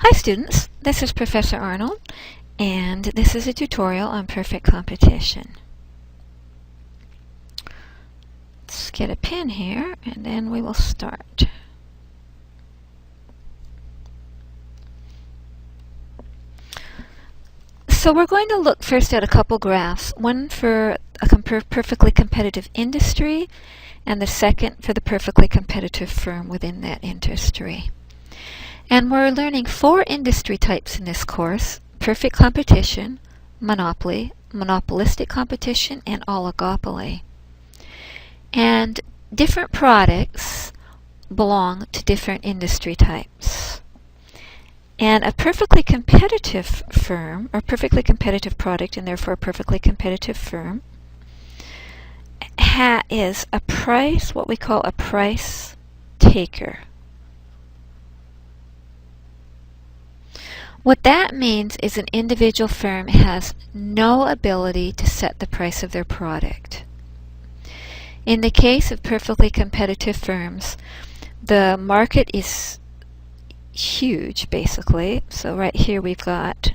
Hi students, this is Professor Arnold, and this is a tutorial on perfect competition. Let's get a pen here, and then we will start. So we're going to look first at a couple graphs, one for a perfectly competitive industry, and the second for the perfectly competitive firm within that industry. And we're learning 4 industry types in this course: perfect competition, monopoly, monopolistic competition, and oligopoly. And different products belong to different industry types. And a perfectly competitive firm, or perfectly competitive product, and therefore a perfectly competitive firm, is a price, what we call a price taker. What that means is an individual firm has no ability to set the price of their product. In the case of perfectly competitive firms, the market is huge, basically. So right here we've got,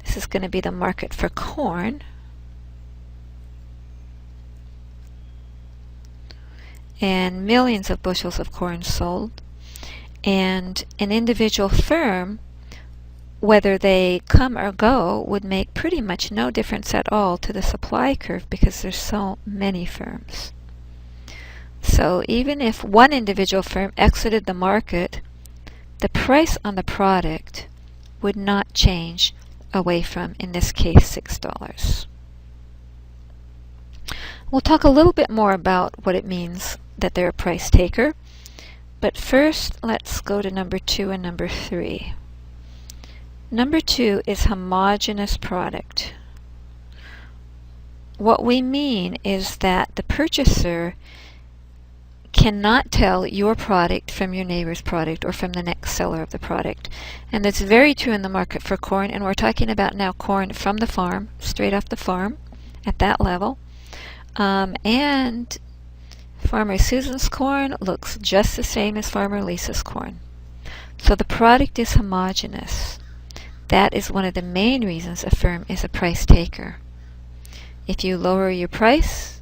this is going to be the market for corn. And millions of bushels of corn sold. And an individual firm, whether they come or go, would make pretty much no difference at all to the supply curve because there's so many firms. So even if one individual firm exited the market, the price on the product would not change away from, in this case, $6. We'll talk a little bit more about what it means that they're a price taker, but first let's go to number 2 and number 3. Number 2 is homogeneous product. What we mean is that the purchaser cannot tell your product from your neighbor's product or from the next seller of the product. And that's very true in the market for corn, and we're talking about now corn from the farm, straight off the farm, at that level. And Farmer Susan's corn looks just the same as Farmer Lisa's corn. So the product is homogeneous. That is one of the main reasons a firm is a price taker. If you lower your price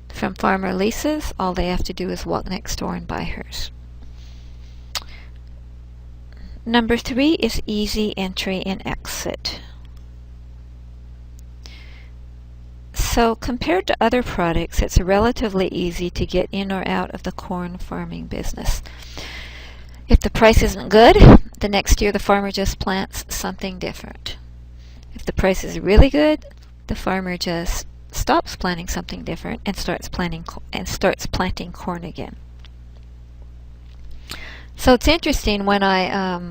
from Farmer Lisa's, all they have to do is walk next door and buy hers. Number 3 is easy entry and exit. So compared to other products, it's relatively easy to get in or out of the corn farming business. If the price isn't good, the next year the farmer just plants something different. If the price is really good, the farmer just stops planting something different and starts planting corn again. So it's interesting, when I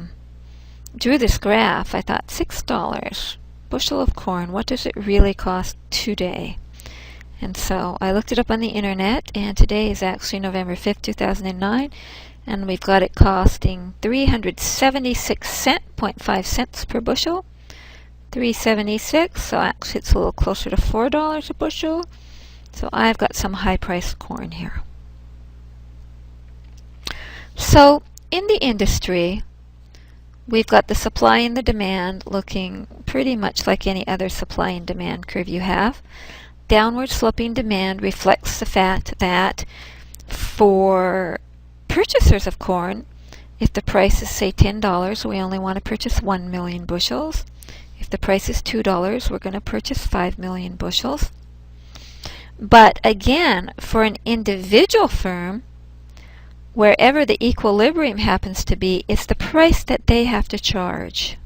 drew this graph, I thought $6 bushel of corn, what does it really cost today? And so I looked it up on the internet, and today is actually November 5th, 2009, and we've got it costing 376.5 cents per bushel. 376, so actually it's a little closer to $4 a bushel. So I've got some high-priced corn here. So in the industry, we've got the supply and the demand looking pretty much like any other supply and demand curve you have. Downward sloping demand reflects the fact that for purchasers of corn, if the price is, say, $10, we only want to purchase 1 million bushels. If the price is $2, we're going to purchase 5 million bushels. But again, for an individual firm, wherever the equilibrium happens to be, it's the price that they have to charge.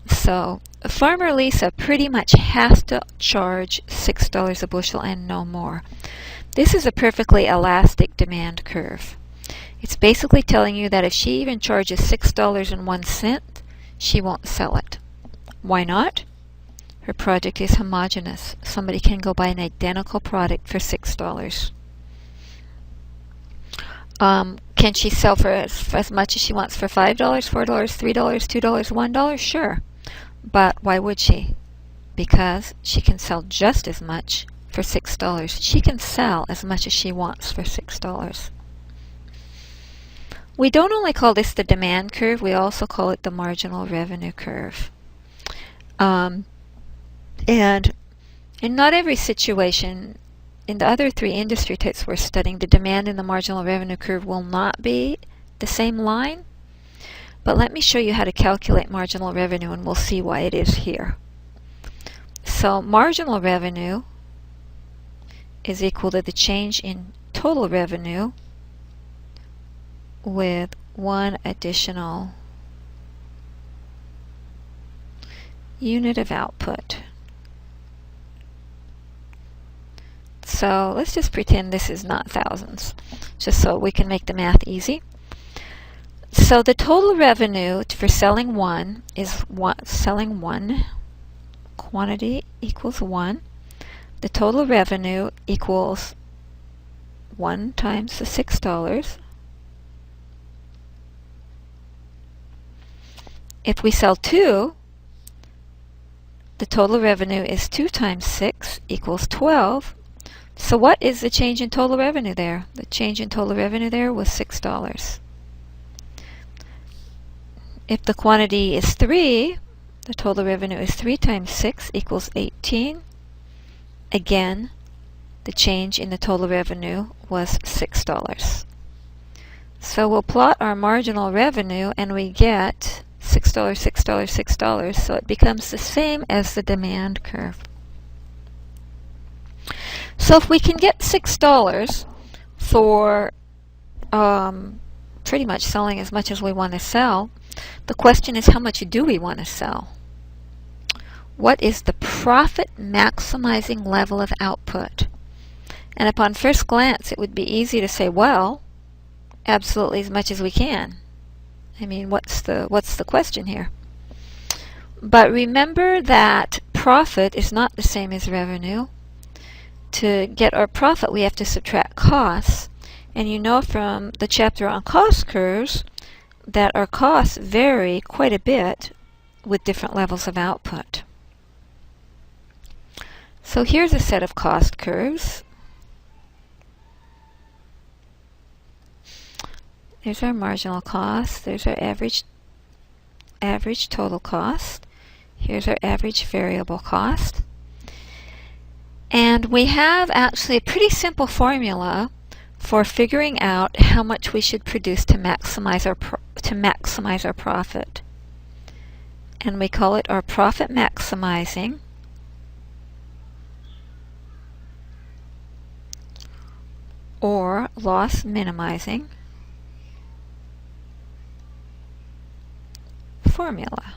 So Farmer Lisa pretty much has to charge $6 a bushel and no more. This is a perfectly elastic demand curve. It's basically telling you that if she even charges $6.01, she won't sell it. Why not? Her product is homogeneous. Somebody can go buy an identical product for $6. Can she sell for as much as she wants for $5, $4, $3, $2, $1? Sure. But why would she? Because she can sell just as much for $6. She can sell as much as she wants for $6. We don't only call this the demand curve, we also call it the marginal revenue curve. And in not every situation, in the other three industry types we're studying, the demand and the marginal revenue curve will not be the same line. But let me show you how to calculate marginal revenue, and we'll see why it is here. So marginal revenue is equal to the change in total revenue with one additional unit of output. So let's just pretend this is not thousands, just so we can make the math easy. So the total revenue for selling one is selling one quantity equals 1. The total revenue equals 1 times the $6. If we sell 2, the total revenue is 2 times 6 equals 12. So what is the change in total revenue there? The change in total revenue there was $6. If the quantity is 3, the total revenue is 3 times 6 equals 18. Again, the change in the total revenue was $6. So we'll plot our marginal revenue and we get $6, $6, $6. So it becomes the same as the demand curve. So if we can get $6 for pretty much selling as much as we want to sell, the question is, how much do we want to sell? What is the profit maximizing level of output? And upon first glance, it would be easy to say, well, absolutely as much as we can. I mean, what's the question here? But remember that profit is not the same as revenue. To get our profit, we have to subtract costs. And you know from the chapter on cost curves that our costs vary quite a bit with different levels of output. So here's a set of cost curves. There's our marginal cost. There's our average total cost. Here's our average variable cost. And we have actually a pretty simple formula for figuring out how much we should produce to maximize our profit. And we call it our profit maximizing or loss minimizing formula.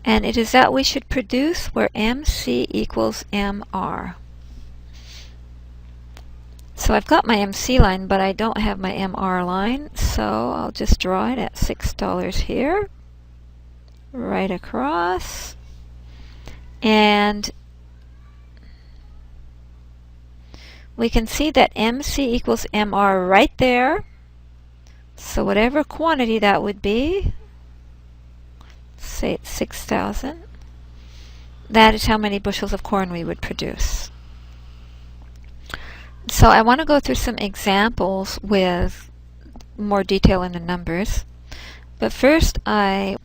And it is that we should produce where MC equals MR. So I've got my MC line, but I don't have my MR line, so I'll just draw it at $6 here, right across, and we can see that MC equals MR right there. So whatever quantity that would be, say it's 6,000, that is how many bushels of corn we would produce. So I want to go through some examples with more detail in the numbers. But first I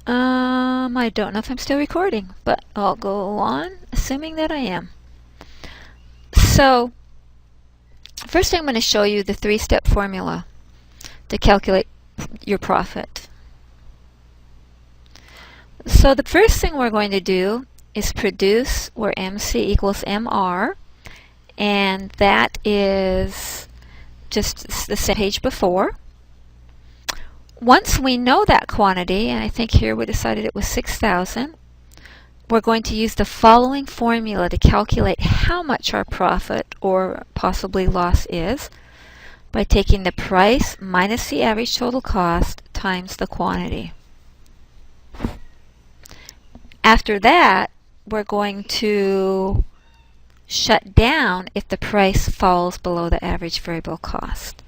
don't know if I'm still recording, but I'll go on assuming that I am. So first I'm going to show you the three-step formula to calculate your profit. So the first thing we're going to do is produce where MC equals MR, and that is just the same page before. Once we know that quantity, and I think here we decided it was 6,000, we're going to use the following formula to calculate how much our profit or possibly loss is by taking the price minus the average total cost times the quantity. After that, we're going to shut down if the price falls below the average variable cost.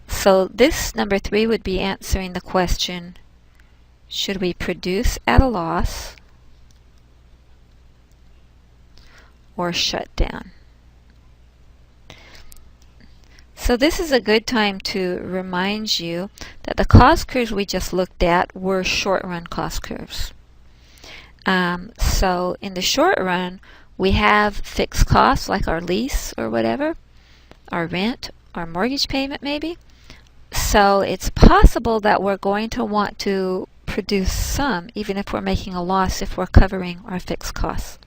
So this number 3 would be answering the question, should we produce at a loss or shut down? So this is a good time to remind you that the cost curves we just looked at were short-run cost curves. So in the short run, we have fixed costs like our lease or whatever, our rent, our mortgage payment maybe. So it's possible that we're going to want to produce some, even if we're making a loss, if we're covering our fixed costs.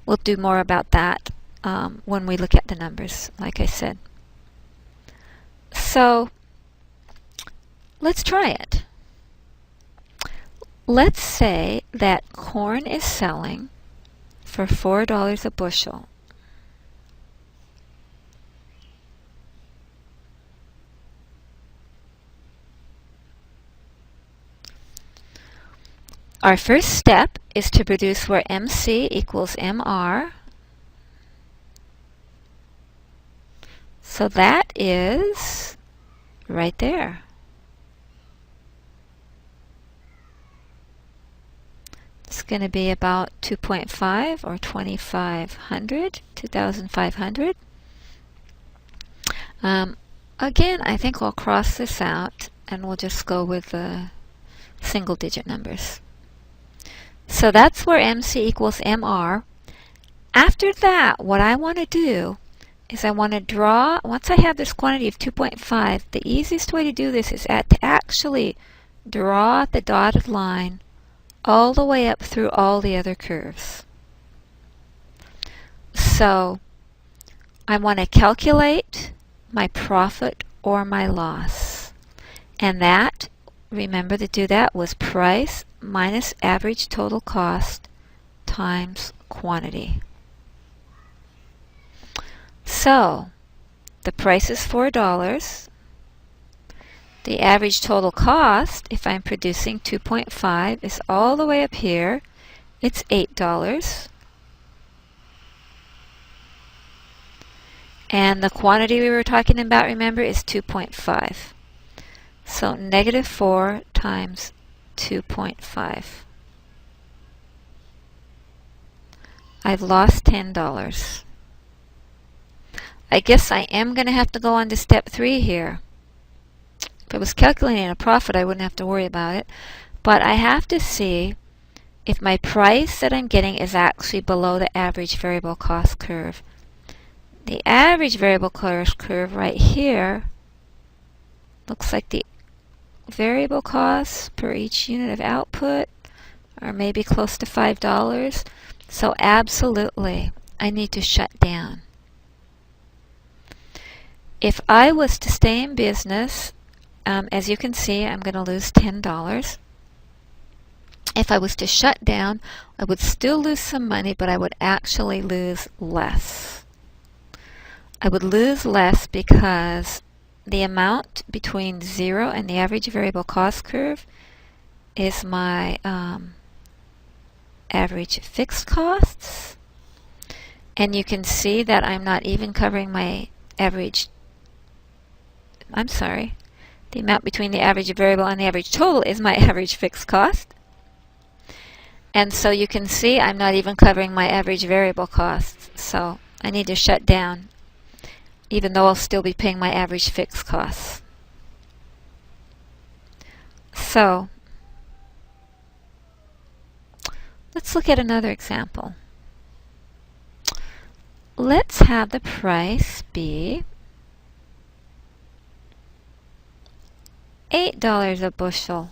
We'll do more about that when we look at the numbers, like I said. So let's try it. Let's say that corn is selling for $4 a bushel. Our first step is to produce where MC equals MR. So that is right there. It's going to be about 2.5 or 2,500. Again, I think we'll cross this out and we'll just go with the single digit numbers. So that's where MC equals MR. After that, what I want to do is I want to draw, once I have this quantity of 2.5, the easiest way to do this is to actually draw the dotted line all the way up through all the other curves. So I want to calculate my profit or my loss. And that, remember to do that, was price minus average total cost times quantity. So the price is $4. The average total cost, if I'm producing 2.5, is all the way up here. It's $8. And the quantity we were talking about, remember, is 2.5. So negative 4 times 2.5. I've lost $10. I guess I am going to have to go on to step 3 here. If I was calculating a profit, I wouldn't have to worry about it. But I have to see if my price that I'm getting is actually below the average variable cost curve. The average variable cost curve right here looks like the variable costs per each unit of output are maybe close to $5. So absolutely, I need to shut down. If I was to stay in business, as you can see, I'm going to lose $10. If I was to shut down, I would still lose some money, but I would actually lose less. I would lose less because the amount between 0 and the average variable cost curve is my average fixed costs. And you can see that I'm not even covering my average, the amount between the average variable and the average total is my average fixed cost. And so you can see I'm not even covering my average variable costs. So I need to shut down, even though I'll still be paying my average fixed costs. So let's look at another example. Let's have the price be $8 a bushel.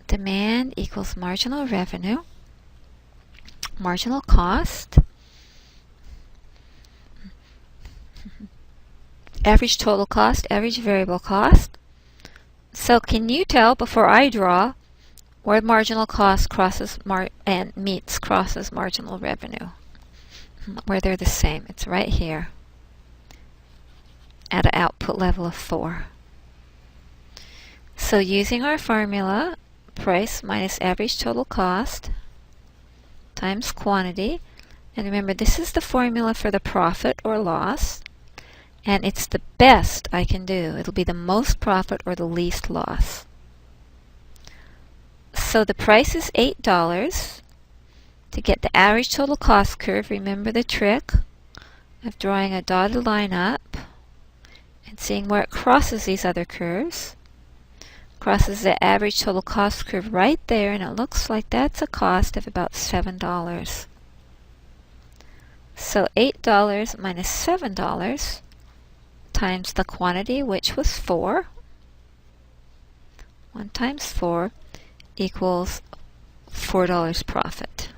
Demand equals marginal revenue, marginal cost, average total cost, average variable cost. So can you tell before I draw where marginal cost crosses crosses marginal revenue? Where they're the same. It's right here at an output level of 4. So using our formula, price minus average total cost times quantity, and remember this is the formula for the profit or loss, and it's the best I can do. It'll be the most profit or the least loss. So the price is $8. To get the average total cost curve, remember the trick. of drawing a dotted line up and seeing where it crosses these other curves. Crosses the average total cost curve right there, and it looks like that's a cost of about $7. So $8 minus $7 times the quantity, which was 4. 1 times 4 equals $4 profit.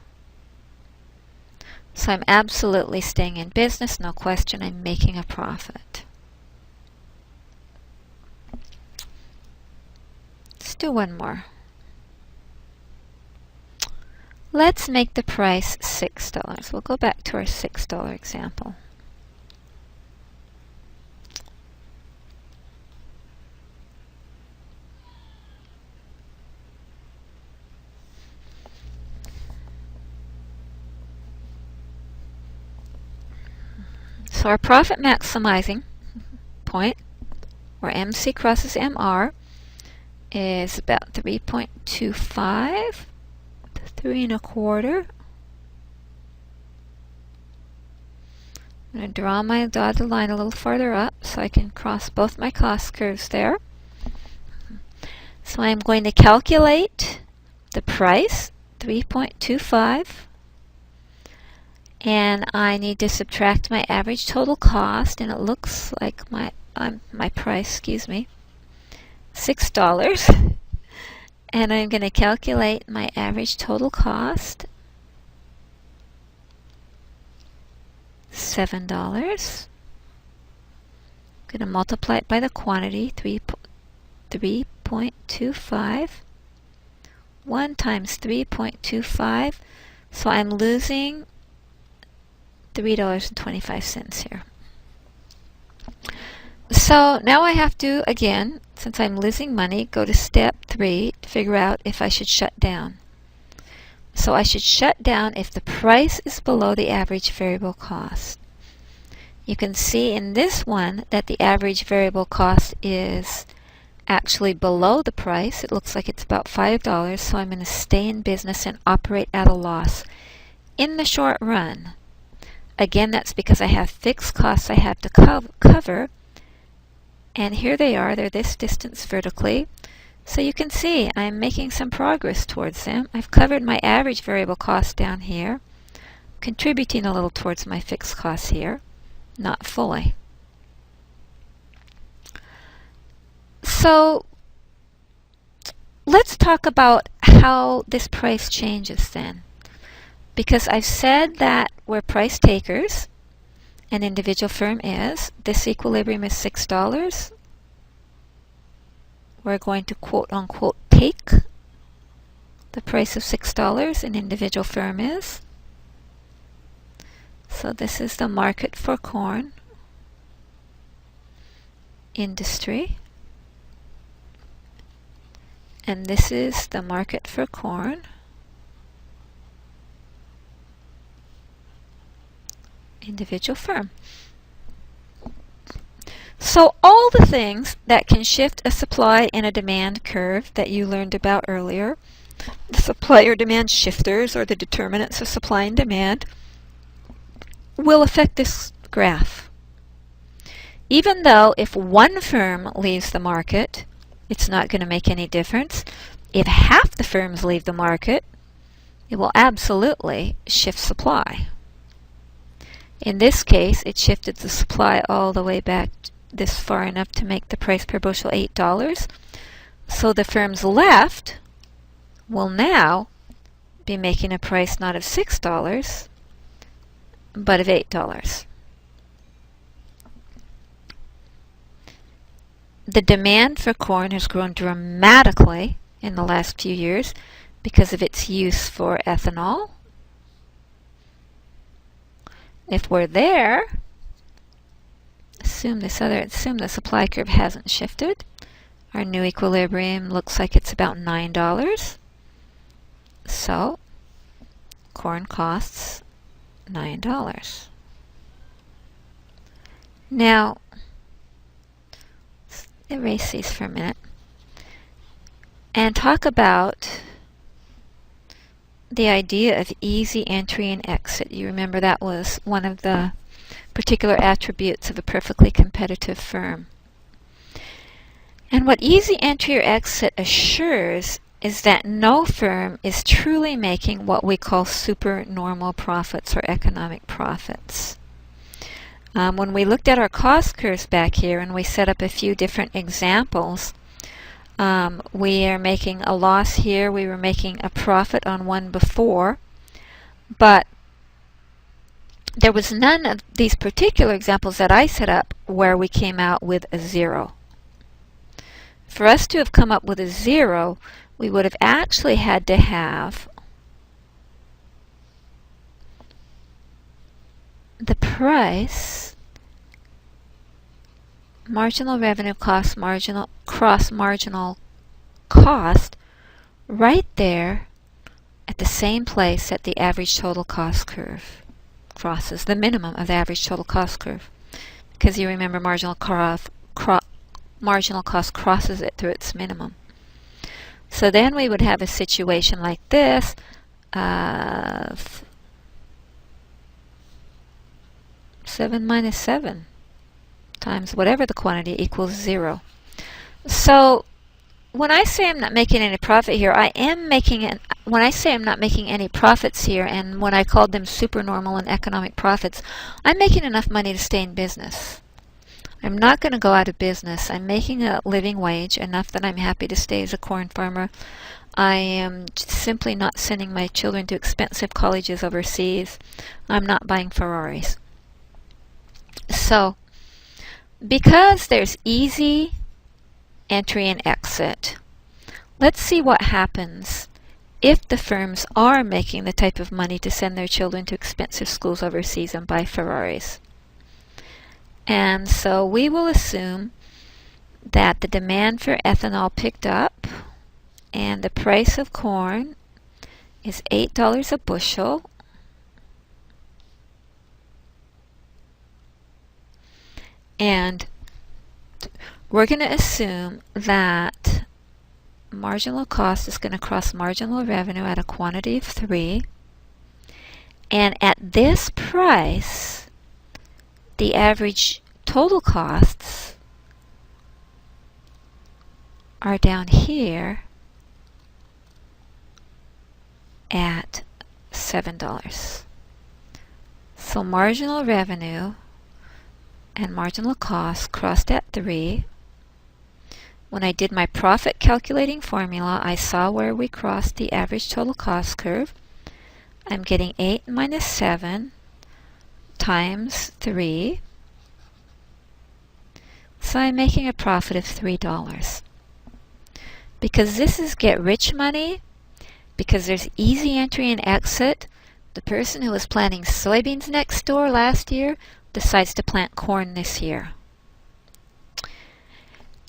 So I'm absolutely staying in business, no question, I'm making a profit. Let's do one more. Let's make the price $6. We'll go back to our $6 example. So our profit maximizing point, where MC crosses MR, is about 3.25, 3 1/4. I'm going to draw my dotted line a little farther up so I can cross both my cost curves there. So I'm going to calculate the price, 3.25, and I need to subtract my average total cost, and it looks like my price, $6. And I'm going to calculate my average total cost, $7. I'm going to multiply it by the quantity, 3.25. 1 times 3.25, so I'm losing $3.25 here. So now I have to, again, since I'm losing money, go to step 3 to figure out if I should shut down. So I should shut down if the price is below the average variable cost. You can see in this one that the average variable cost is actually below the price. It looks like it's about $5, so I'm going to stay in business and operate at a loss in the short run. Again, that's because I have fixed costs I have to cover, and here they are. They're this distance vertically. So you can see I'm making some progress towards them. I've covered my average variable cost down here, contributing a little towards my fixed costs here, not fully. So let's talk about how this price changes then. Because I've said that we're price takers, an individual firm is. This equilibrium is $6. We're going to quote unquote take the price of $6, an individual firm is. So this is the market for corn industry. And this is the market for corn individual firm. So all the things that can shift a supply and a demand curve that you learned about earlier, the supply or demand shifters or the determinants of supply and demand, will affect this graph. Even though if one firm leaves the market, it's not going to make any difference. If half the firms leave the market, it will absolutely shift supply. In this case, it shifted the supply all the way back this far enough to make the price per bushel $8. So the firms left will now be making a price not of $6, but of $8. The demand for corn has grown dramatically in the last few years because of its use for ethanol. If we're there, assume the supply curve hasn't shifted. Our new equilibrium looks like it's about $9. So corn costs $9. Now, let's erase these for a minute and talk about the idea of easy entry and exit. You remember that was one of the particular attributes of a perfectly competitive firm. And what easy entry or exit assures is that no firm is truly making what we call supernormal profits or economic profits. When we looked at our cost curves back here and we set up a few different examples, we are making a loss here, we were making a profit on one before, but there was none of these particular examples that I set up where we came out with a zero. For us to have come up with a zero, we would have actually had to have the price, marginal revenue cost, cross marginal cost right there at the same place that the average total cost curve crosses, the minimum of the average total cost curve. Because you remember marginal cost crosses it through its minimum. So then we would have a situation like this of 7 minus 7 times whatever the quantity equals 0. So when I say I'm not making any profit here, I am making it. When I say I'm not making any profits here, and when I called them supernormal and economic profits, I'm making enough money to stay in business. I'm not going to go out of business. I'm making a living wage, enough that I'm happy to stay as a corn farmer. I am simply not sending my children to expensive colleges overseas. I'm not buying Ferraris. So, because there's easy entry and exit, let's see what happens if the firms are making the type of money to send their children to expensive schools overseas and buy Ferraris. And so we will assume that the demand for ethanol picked up and the price of corn is $8 a bushel. And we're going to assume that marginal cost is going to cross marginal revenue at a quantity of 3. And at this price, the average total costs are down here at $7. So marginal revenue and marginal cost crossed at 3. When I did my profit calculating formula, I saw where we crossed the average total cost curve. I'm getting 8 minus 7 times 3. So I'm making a profit of $3. Because this is get rich money, because there's easy entry and exit, the person who was planting soybeans next door last year decides to plant corn this year.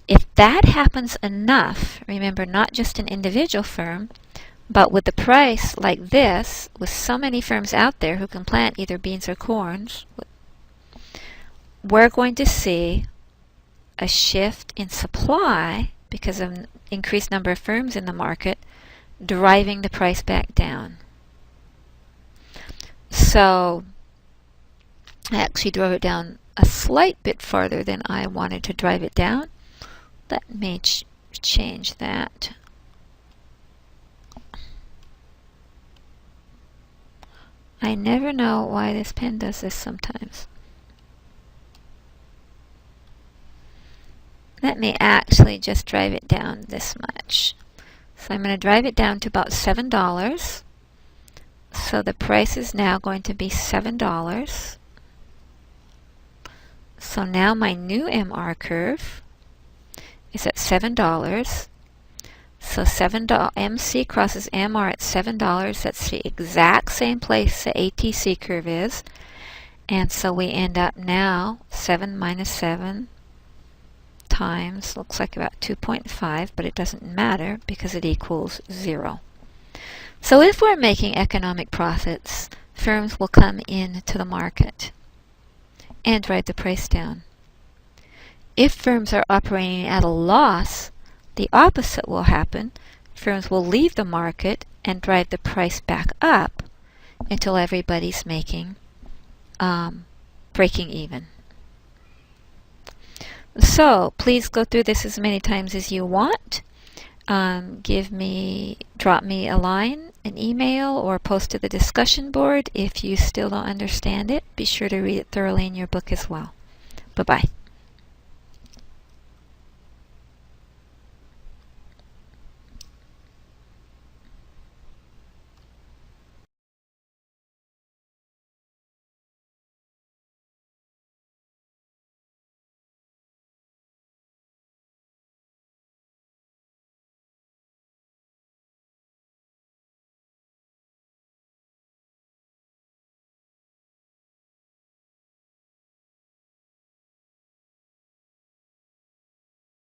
If that happens enough, remember, not just an individual firm, but with the price like this, with so many firms out there who can plant either beans or corns, we're going to see a shift in supply because of an increased number of firms in the market, driving the price back down. So I actually drove it down a slight bit farther than I wanted to drive it down. Let me change that. I never know why this pen does this sometimes. Let me actually just drive it down this much. So I'm going to drive it down to about $7. So the price is now going to be $7. So now my new MR curve is at $7. So MC crosses MR at $7. That's the exact same place the ATC curve is. And so we end up now 7 minus 7 times, looks like about 2.5, but it doesn't matter because it equals 0. So if we're making economic profits, firms will come into the market and drive the price down. If firms are operating at a loss, the opposite will happen. Firms will leave the market and drive the price back up until everybody's making breaking even. So please go through this as many times as you want. Drop me a line, an email, or post to the discussion board if you still don't understand it. Be sure to read it thoroughly in your book as well. Bye-bye.